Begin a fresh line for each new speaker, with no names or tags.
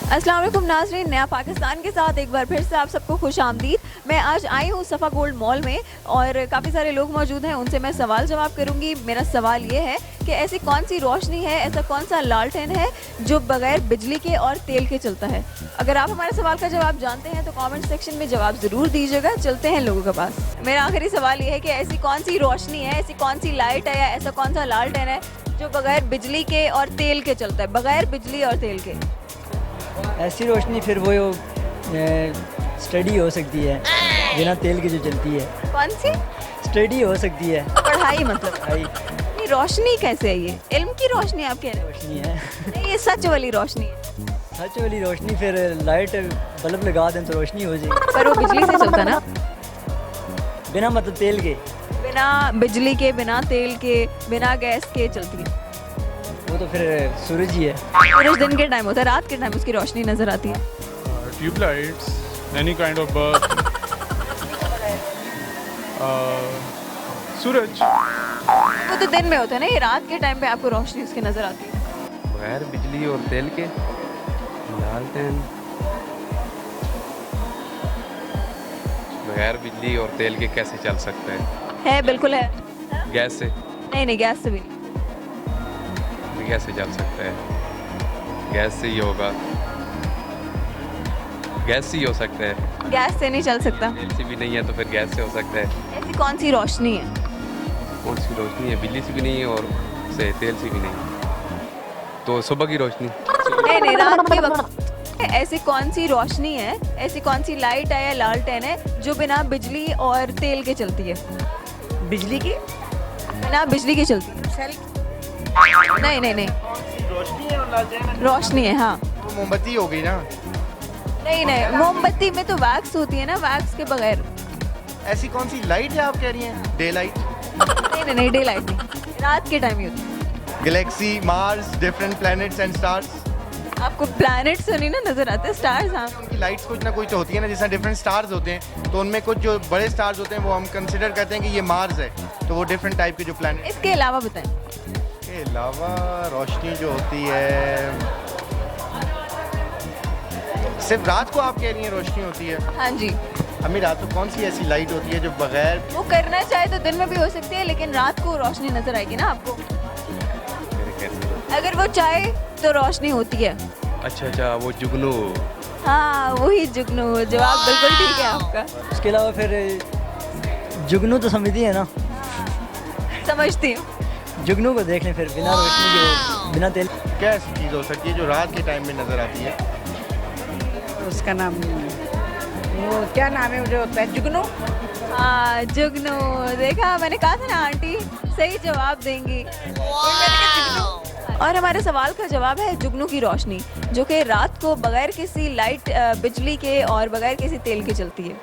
अस्सलाम वालेकुम नाज़रीन, नया पाकिस्तान के साथ एक बार फिर से आप सबको खुश आमदीद। मैं आज आई हूँ सफ़ा गोल्ड मॉल में और काफ़ी सारे लोग मौजूद हैं, उनसे मैं सवाल जवाब करूँगी। मेरा सवाल ये है कि ऐसी कौन सी रोशनी है, ऐसा कौन सा लालटेन है जो बगैर बिजली के और तेल के चलता है। अगर आप हमारे सवाल का जवाब जानते हैं तो कॉमेंट सेक्शन में जवाब ज़रूर दीजिएगा। चलते हैं लोगों के पास। मेरा आखिरी सवाल ये है कि ऐसी कौन सी रोशनी है, ऐसी कौन सी लाइट है या ऐसा कौन सा लालटेन है जो बगैर बिजली के और तेल के चलता है, बगैर बिजली और तेल के।
ऐसी रोशनी फिर वो स्टडी हो सकती है बिना तेल की जो चलती है।
कौन सी
स्टडी हो सकती है।
पढ़ाई मतलब
भाई
नहीं, रोशनी कैसे है? ये इल्म की रोशनी आप कह रहे हो?
रोशनी है।
नहीं, ये सच वाली रोशनी है।
सच वाली रोशनी फिर लाइट बल्ब लगा दें तो रोशनी हो जाएगी।
पर वो बिजली से चलता ना,
बिना मतलब तेल के।
बिना बिजली के, बिना तेल के, बिना गैस के चलती है।
वो तो फिर सूरज ही है।
सूरज दिन के टाइम होता है, रात के टाइम उसकी रोशनी नजर आती है।
Tube lights, any kind of bulb. सूरज।
वो तो दिन में होता है ना, ये रात के टाइम पे आपको रोशनी उसकी नजर आती है।
बगैर बिजली और तेल के लालटेन। बगैर बिजली और तेल के कैसे चल सकता
है बिल्कुल है।
गैस से
नहीं नहीं, गैस से भी नहीं।
भी कैसे चल सकता है? गैस से ही होगा। गैस से ही हो सकता है।
गैस से नहीं चल सकता।
तेल से भी नहीं है तो फिर गैस से हो सकता है।
ऐसी कौन सी रोशनी है?
कौन सी रोशनी है? बिजली से भी नहीं है और से तेल से भी नहीं है। तो सुबह की रोशनी।
नहीं नहीं, रात के वक्त। ऐसी कौन सी रोशनी है, ऐसी कौन सी लाइट है या लालटेन है जो बिना बिजली और तेल के चलती है?
बिजली की
बिना बिजली के चलती है। नहीं नहीं नहीं,
रोशनी है और लालटेन है।
रोशनी है। हाँ,
तो मोमबत्ती हो गई ना।
नहीं नहीं, मोमबत्ती में तो वैक्स होती है ना, वैक्स के बगैर।
ऐसी कौन सी लाइट है आप कह रही हैं? डे लाइट,
नहीं नहीं नहीं, डे लाइट नहीं, रात के टाइम ही होती है।
Galaxy, Mars, different planets and stars.
आपको प्लैनेट्स तो नहीं ना नजर आते, स्टार्स। हाँ,
उनकी लाइट्स कुछ ना कुछ तो होती है ना, जैसे डिफरेंट स्टार्स होते हैं तो उनमें कुछ जो बड़े स्टार्स होते हैं वो हम कंसिडर करते हैं कि ये मार्स है, तो वो डिफरेंट टाइप के जो प्लैनेट
इसके अलावा बताएं।
के अलावा रोशनी जो होती है सिर्फ रात को आप कह रही हैं रोशनी होती है।
हाँ जी,
हमें रात को कौन सी ऐसी लाइट होती है जो बगैर
वो करना चाहे तो दिन में भी हो सकती है, लेकिन रात को रोशनी नजर आएगी ना आपको। अगर वो चाहे तो रोशनी होती है।
अच्छा, वो जुगनू।
हाँ, वही जुगनू। जवाब बिल्कुल ठीक है आपका।
उसके अलावा फिर जुगनू तो समझती है ना।
समझती हूँ।
जुगनू को देख लें फिर बिना रोशनी के, बिना तेल।
क्या ऐसी चीज़ हो सकती है जो रात के टाइम में नजर आती है?
उसका नाम वो क्या नाम है जो होता है? जुगनू।
हाँ, जुगनू। देखा, मैंने कहा था ना आंटी सही जवाब देंगी। और हमारे सवाल का जवाब है जुगनू की रोशनी, जो कि रात को बगैर किसी लाइट, बिजली के और बगैर किसी तेल के चलती है।